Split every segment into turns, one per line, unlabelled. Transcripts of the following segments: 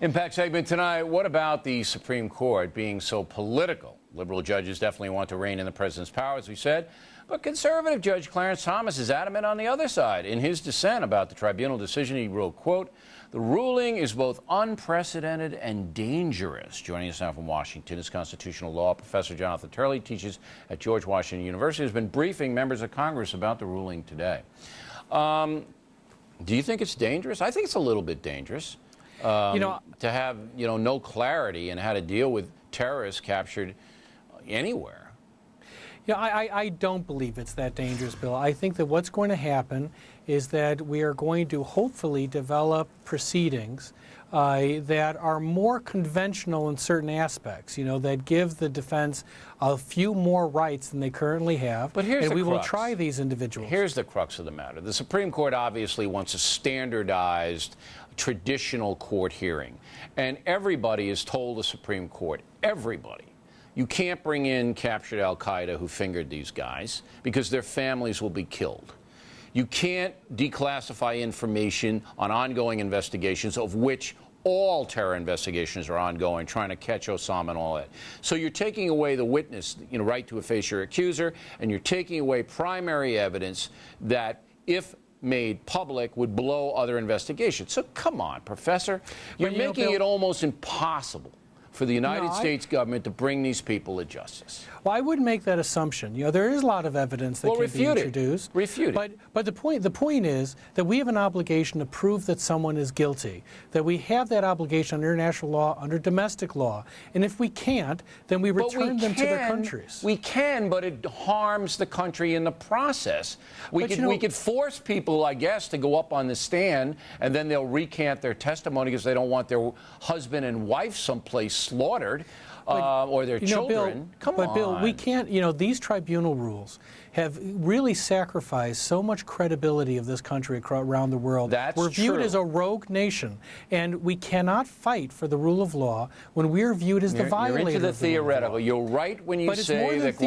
Impact segment tonight. What about the Supreme Court being so political? Liberal judges definitely want to rein in the president's power, as we said. But conservative Judge Clarence Thomas is adamant on the other side. In his dissent about the tribunal decision, he wrote, quote, "The ruling is both unprecedented and dangerous." Joining us now from Washington is constitutional law professor Jonathan Turley, teaches at George Washington University, has been briefing members of Congress about the ruling today. Do you think it's dangerous? I think it's a little bit dangerous. To have, no clarity in how to deal with terrorists captured anywhere.
I don't believe it's that dangerous, Bill. I think that what's going to happen is that we are going to hopefully develop proceedings that are more conventional in certain aspects, that give the defense a few more rights than they currently have.
But here's
and
the
we
crux.
will try these individuals.
Here's the crux of the matter. The Supreme Court obviously wants a standardized, traditional court hearing. And everybody has told the Supreme Court, everybody, you can't bring in captured al-Qaeda who fingered these guys because their families will be killed. You can't declassify information on ongoing investigations, of which all terror investigations are ongoing, trying to catch Osama and all that. So you're taking away the witness, right to efface your accuser, and you're taking away primary evidence that, if made public, would blow other investigations. So come on, Professor. You're making it almost impossible for the United States government to bring these people to justice.
Well, I wouldn't make that assumption. There is a lot of evidence that can be introduced.
Refute it.
But the point is that we have an obligation to prove that someone is guilty, that we have that obligation under international law, under domestic law. And if we can't, then we return them to their countries.
We can, but it harms the country in the process. We could force people, I guess, to go up on the stand, and then they'll recant their testimony because they don't want their husband and wife someplace slaughtered, or their children.
Bill, Bill, we can't, these tribunal rules have really sacrificed so much credibility of this country around the world. We're viewed as a rogue nation, and we cannot fight for the rule of law when we're viewed as the violator.
You're into the
theoretical.
You're right when you say that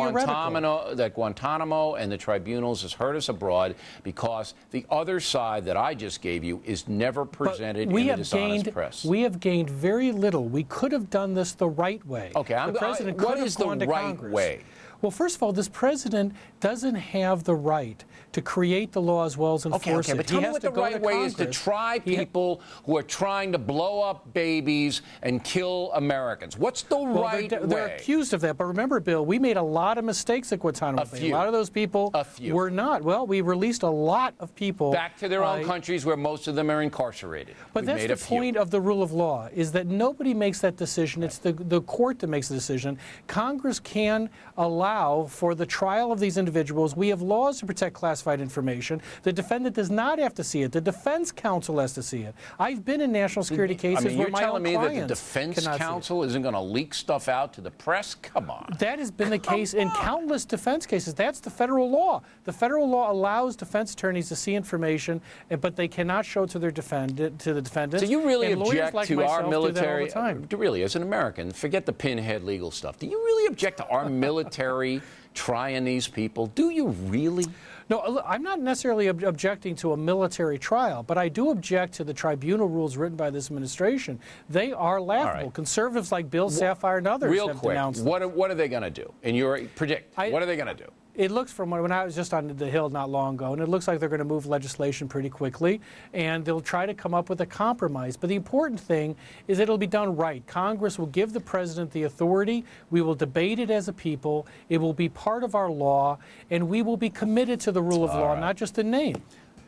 Guantanamo and the tribunals has hurt us abroad, because the other side that I just gave you is never presented in the dishonest press.
We have gained very little. We could have done this the right way.
Okay, what is the right way?
Well, first of all, this president doesn't have the right to create the law as well as enforce it.
But tell me what the right way is to try people who are trying to blow up babies and kill Americans. What's the right way?
They're accused of that. But remember, Bill, we made a lot of mistakes at Guantanamo Bay. A lot of those people were not. Well, we released a lot of people
back to their own countries, where most of them are incarcerated.
But that's the point of the rule of law, is that nobody makes that decision. It's the court that makes the decision. Congress can allow for the trial of these individuals. We have laws to protect classified information. The defendant does not have to see it. The defense counsel has to see it. I've been in national security cases where my own clients cannot see it.
You're telling me that the defense counsel isn't going to leak stuff out to the press? Come on.
That has been the case in countless defense cases. That's the federal law. The federal law allows defense attorneys to see information, but they cannot show it to the defendants.
So you really object to our military?
Do that all the time.
Really, as an American, forget the pinhead legal stuff. Do you really object to our military trying these people? Do you really?
No, I'm not necessarily objecting to a military trial, but I do object to the tribunal rules written by this administration. They are laughable. Right. Conservatives like Bill Safire and others have denounced them.
What are they going to do? And what are they going to do?
It looks, from when I was just on the Hill not long ago, and it looks like they're going to move legislation pretty quickly, and they'll try to come up with a compromise. But the important thing is that it'll be done right. Congress will give the president the authority. We will debate it as a people. It will be part of our law, and we will be committed to the rule of law, not just the name.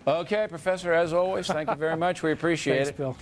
Okay, Professor, as always, thank you very much. We appreciate it.
Thanks, Bill.